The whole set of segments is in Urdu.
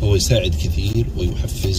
هو يساعد كثير ويحفز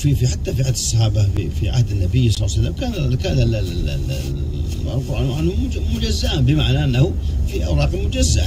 في حتى في عهد الصحابة في عهد النبي صلى الله عليه وسلم كان القرآن مجزأ بمعنى أنه في أوراق مجزأة.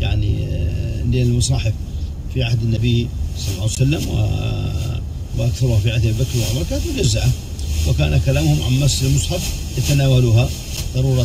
يعني المصاحف في عهد النبي صلى الله عليه وسلم وأكثرها في عهد أبي بكر وعمر كانت مجزأة وكان كلامهم عن مس المصحف يتناولها ضرورة.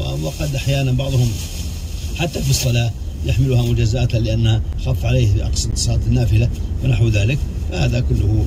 وقد أحيانا بعضهم حتى في الصلاة يحملها مجزاة لأنها خف عليه في أقصى صلاة النافلة ونحو ذلك. فهذا كله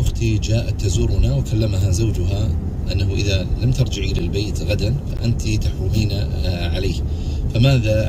أختي جاءت تزورنا وكلمها زوجها أنه إذا لم ترجعي إلى البيت غدا فأنت تحرمين عليه فماذا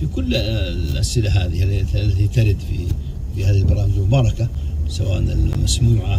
في كل الأسئلة هذه التي ترد في هذه البرامج المباركة سواء المسموعة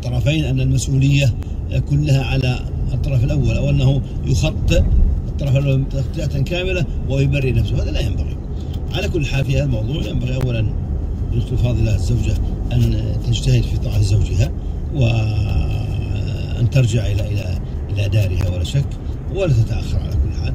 الطرفين أن المسؤولية كلها على الطرف الأول أو أنه يخطئ الطرف الأول تخطئة كاملة ويبرئ نفسه. هذا لا ينبغي. على كل حال في هذا الموضوع ينبغي أولا الأخت الفاضلة الزوجة أن تجتهد في طاعة زوجها وأن ترجع إلى دارها ولا شك ولا تتأخر على كل حال,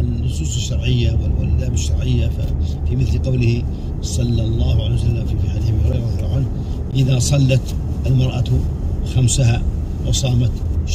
النصوص الشرعية والآداب الشرعية في مثل قوله صلى الله عليه وسلم في حديث أبي هريرة رضي الله عنه إذا صلت المرأة خمسها وصامت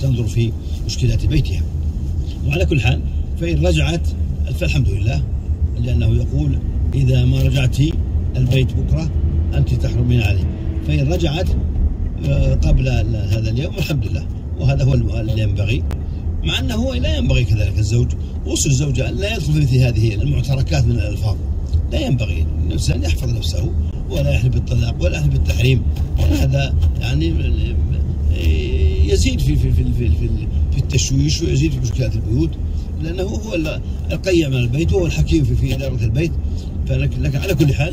تنظر في مشكلات بيتها. وعلى كل حال فإن رجعت فالحمد لله, لأنه يقول إذا ما رجعت البيت بكرة أنت تحرمين عليه. فإن رجعت قبل هذا اليوم الحمد لله, وهذا هو اللي ينبغي, مع أنه لا ينبغي كذلك الزوج وصل الزوجة أن لا يدخل في مثل هذه المعتركات من الألفاظ. لا ينبغي الإنسان يحفظ نفسه ولا يحلف بالطلاق ولا يحلف بالتحريم. هذا يعني يزيد في التشويش ويزيد في مشكلات البيوت, لأنه هو القيم على البيت وهو الحكيم في إدارة البيت. فلك على كل حال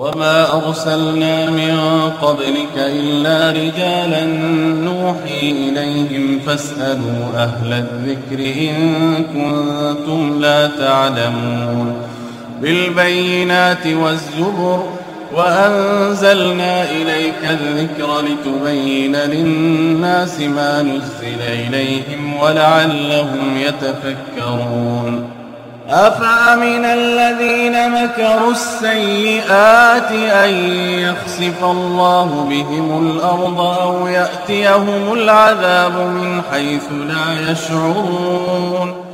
وما أرسلنا من قبلك إلا رجالا نوحي إليهم فاسألوا أهل الذكر إن كنتم لا تعلمون. بالبينات والزبر وأنزلنا إليك الذكر لتبين للناس ما نزل إليهم ولعلهم يتفكرون. أفأمن الذين مكروا السيئات أن يخسف الله بهم الأرض أو يأتيهم العذاب من حيث لا يشعرون